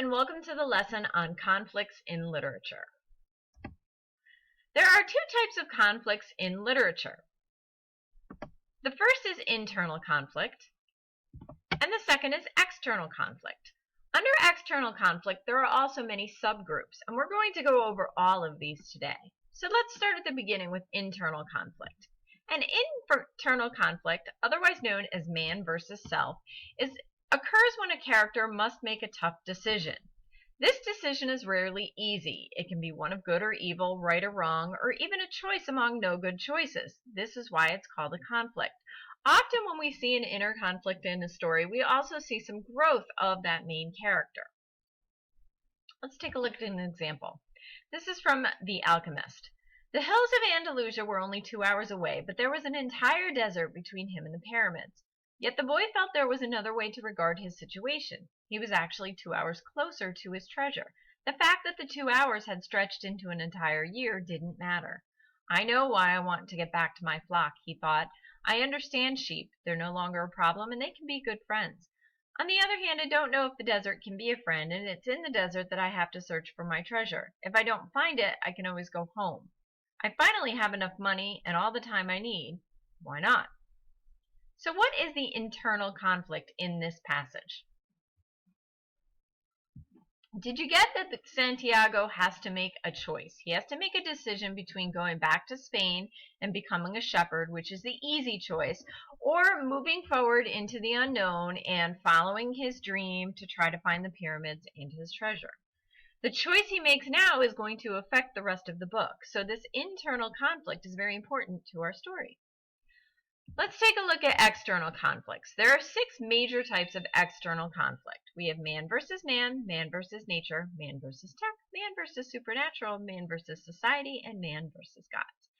and welcome to the lesson on conflicts in literature. There are two types of conflicts in literature. The first is internal conflict, and the second is external conflict. Under external conflict, there are also many subgroups, and we're going to go over all of these today. So let's start at the beginning with internal conflict. And internal conflict, otherwise known as man versus self, occurs when a character must make a tough decision. This decision is rarely easy. It can be one of good or evil, right or wrong, or even a choice among no good choices. This is why it's called a conflict. Often when we see an inner conflict in a story, we also see some growth of that main character. Let's take a look at an example. This is from The Alchemist. The hills of Andalusia were only 2 hours away, but there was an entire desert between him and the pyramids. Yet the boy felt there was another way to regard his situation. He was actually 2 hours closer to his treasure. The fact that the 2 hours had stretched into an entire year didn't matter. I know why I want to get back to my flock, he thought. I understand sheep. They're no longer a problem, and they can be good friends. On the other hand, I don't know if the desert can be a friend, and it's in the desert that I have to search for my treasure. If I don't find it, I can always go home. I finally have enough money and all the time I need. Why not? So what is the internal conflict in this passage? Did you get that Santiago has to make a choice? He has to make a decision between going back to Spain and becoming a shepherd, which is the easy choice, or moving forward into the unknown and following his dream to try to find the pyramids and his treasure. The choice he makes now is going to affect the rest of the book, so this internal conflict is very important to our story. Let's take a look at external conflicts. There are 6 major types of external conflict. We have man versus man versus nature, man versus tech, man versus supernatural, man versus society, and man versus gods.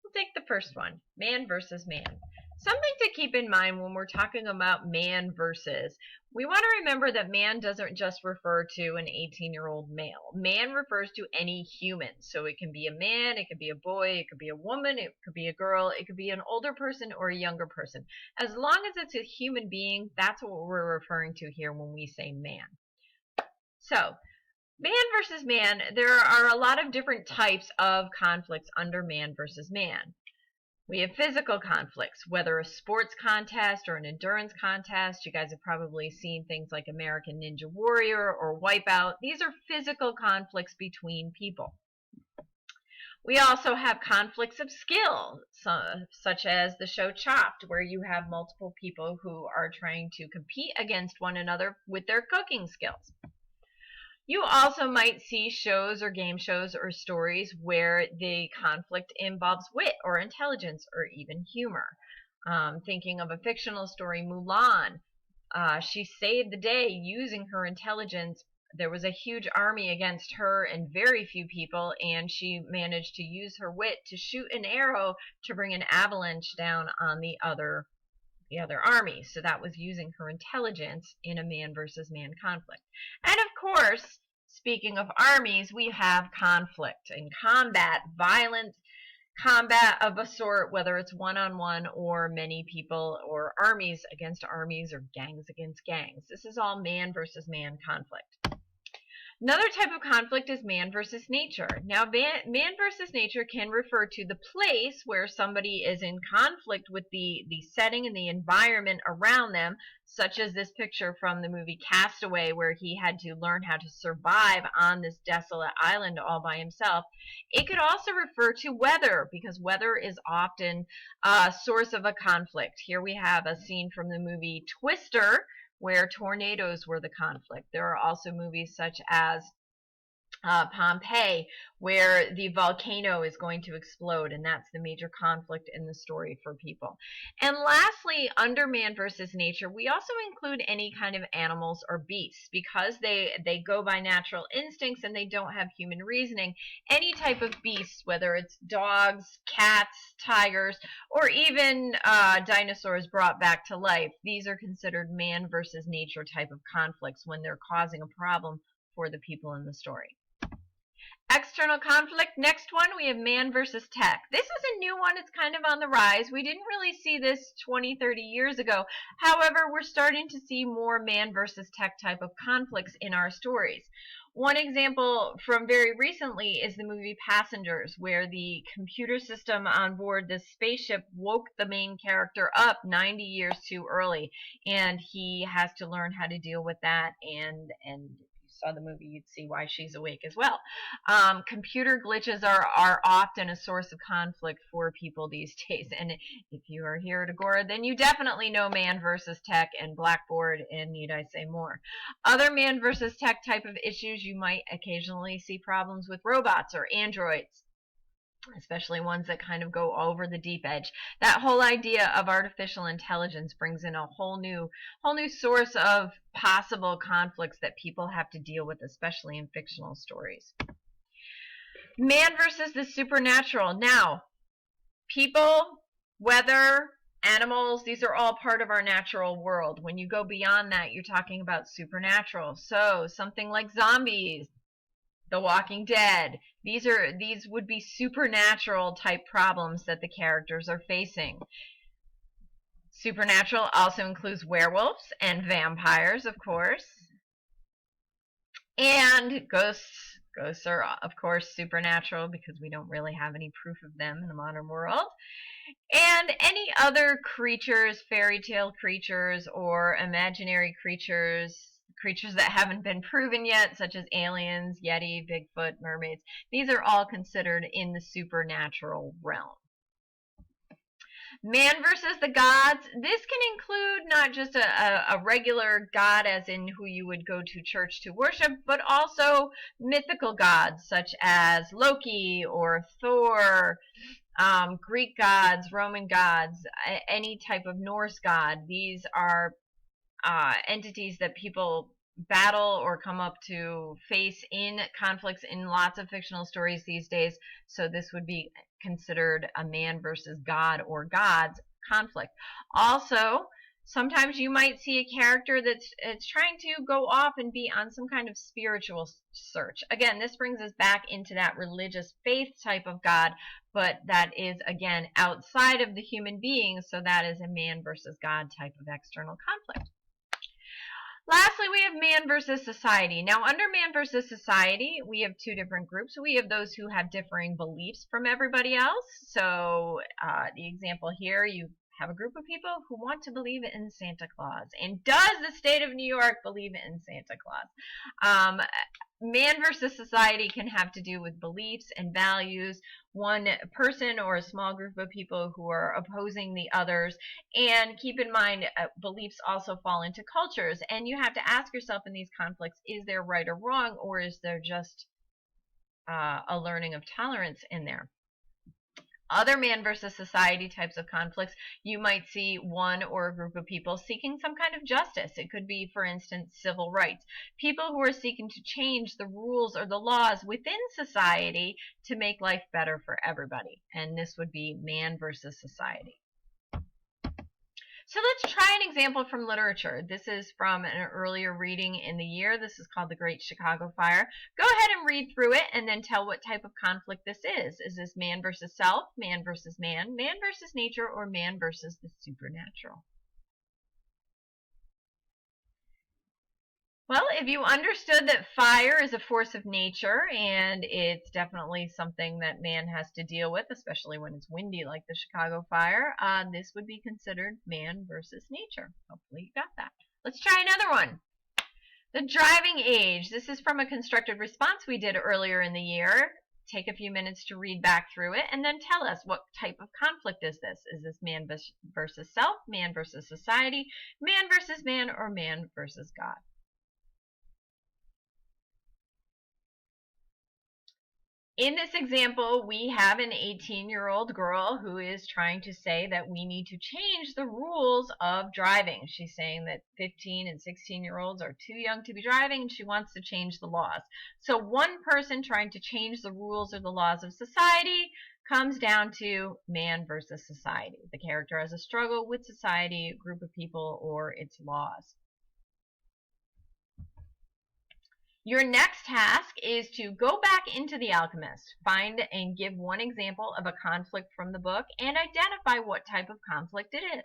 We'll take the first one, man versus man. Something to keep in mind when we're talking about man versus. We want to remember that man doesn't just refer to an 18-year-old male. Man refers to any human. So it can be a man, it could be a boy, it could be a woman, it could be a girl, it could be an older person or a younger person. As long as it's a human being, that's what we're referring to here when we say man. So, man versus man, there are a lot of different types of conflicts under man versus man. We have physical conflicts, whether a sports contest or an endurance contest. You guys have probably seen things like American Ninja Warrior or Wipeout. These are physical conflicts between people. We also have conflicts of skill, such as the show Chopped, where you have multiple people who are trying to compete against one another with their cooking skills. You also might see shows or game shows or stories where the conflict involves wit or intelligence or even humor. Thinking of a fictional story, Mulan, she saved the day using her intelligence. There was a huge army against her and very few people, and she managed to use her wit to shoot an arrow to bring an avalanche down on the other army. So that was using her intelligence in a man versus man conflict. And of course, speaking of armies, we have conflict and combat, violent combat of a sort, whether it's one-on-one or many people or armies against armies or gangs against gangs. This is all man versus man conflict. Another type of conflict is man versus nature. Now, man versus nature can refer to the place where somebody is in conflict with the setting and the environment around them, such as this picture from the movie Castaway, where he had to learn how to survive on this desolate island all by himself. It could also refer to weather, because weather is often a source of a conflict. Here we have a scene from the movie Twister, where tornadoes were the conflict. There are also movies such as Pompeii, where the volcano is going to explode, and that's the major conflict in the story for people. And lastly, under man versus nature, we also include any kind of animals or beasts, because they go by natural instincts and they don't have human reasoning. Any type of beasts, whether it's dogs, cats, tigers, or even dinosaurs brought back to life, these are considered man versus nature type of conflicts when they're causing a problem for the people in the story. External conflict. Next one, we have man versus tech. This is a new one. It's kind of on the rise. We didn't really see this 20, 30 years ago. However, we're starting to see more man versus tech type of conflicts in our stories. One example from very recently is the movie Passengers, where the computer system on board this spaceship woke the main character up 90 years too early, and he has to learn how to deal with that, and saw the movie, you'd see why she's awake as well. Computer glitches are often a source of conflict for people these days. And if you are here at Agora, then you definitely know man versus tech and Blackboard, and need I say more. Other man versus tech type of issues, you might occasionally see problems with robots or androids, especially ones that kind of go over the deep edge. That whole idea of artificial intelligence brings in a whole new source of possible conflicts that people have to deal with, especially in fictional stories. Man versus the supernatural. Now, people, weather, animals, these are all part of our natural world. When you go beyond that, you're talking about supernatural. So something like zombies, The Walking Dead. These would be supernatural type problems that the characters are facing. Supernatural also includes werewolves and vampires, of course. And ghosts. Ghosts are, of course, supernatural because we don't really have any proof of them in the modern world. And any other creatures, fairy tale creatures or imaginary creatures that haven't been proven yet, such as aliens, Yeti, Bigfoot, mermaids. These are all considered in the supernatural realm. Man versus the gods. This can include not just a regular god as in who you would go to church to worship, but also mythical gods such as Loki or Thor, Greek gods, Roman gods, any type of Norse god. These are entities that people battle or come up to face in conflicts in lots of fictional stories these days. So this would be considered a man versus god or gods conflict. Also, sometimes you might see a character that's trying to go off and be on some kind of spiritual search. Again, this brings us back into that religious faith type of God, but that is, again, outside of the human being, so that is a man versus God type of external conflict. Lastly, we have man versus society. Now, under man versus society, we have two different groups. We have those who have differing beliefs from everybody else. So, the example here, you have a group of people who want to believe in Santa Claus. And does the state of New York believe in Santa Claus? Man versus society can have to do with beliefs and values, one person or a small group of people who are opposing the others. And keep in mind, beliefs also fall into cultures. And you have to ask yourself in these conflicts, is there right or wrong, or is there just a learning of tolerance in there? Other man versus society types of conflicts, you might see one or a group of people seeking some kind of justice. It could be, for instance, civil rights. People who are seeking to change the rules or the laws within society to make life better for everybody. And this would be man versus society. So let's try an example from literature. This is from an earlier reading in the year. This is called The Great Chicago Fire. Go ahead and read through it and then tell what type of conflict this is. Is this man versus self, man versus man versus nature, or man versus the supernatural? Well, if you understood that fire is a force of nature and it's definitely something that man has to deal with, especially when it's windy like the Chicago fire, this would be considered man versus nature. Hopefully you got that. Let's try another one. The driving age. This is from a constructed response we did earlier in the year. Take a few minutes to read back through it and then tell us, what type of conflict is this? Is this man versus self, man versus society, man versus man, or man versus God? In this example, we have an 18-year-old girl who is trying to say that we need to change the rules of driving. She's saying that 15 and 16-year-olds are too young to be driving, and she wants to change the laws. So one person trying to change the rules or the laws of society comes down to man versus society. The character has a struggle with society, a group of people, or its laws. Your next task is to go back into The Alchemist, find and give one example of a conflict from the book, and identify what type of conflict it is.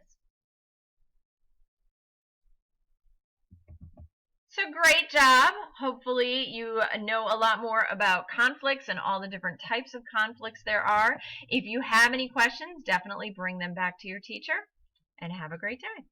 So great job. Hopefully you know a lot more about conflicts and all the different types of conflicts there are. If you have any questions, definitely bring them back to your teacher, and have a great day.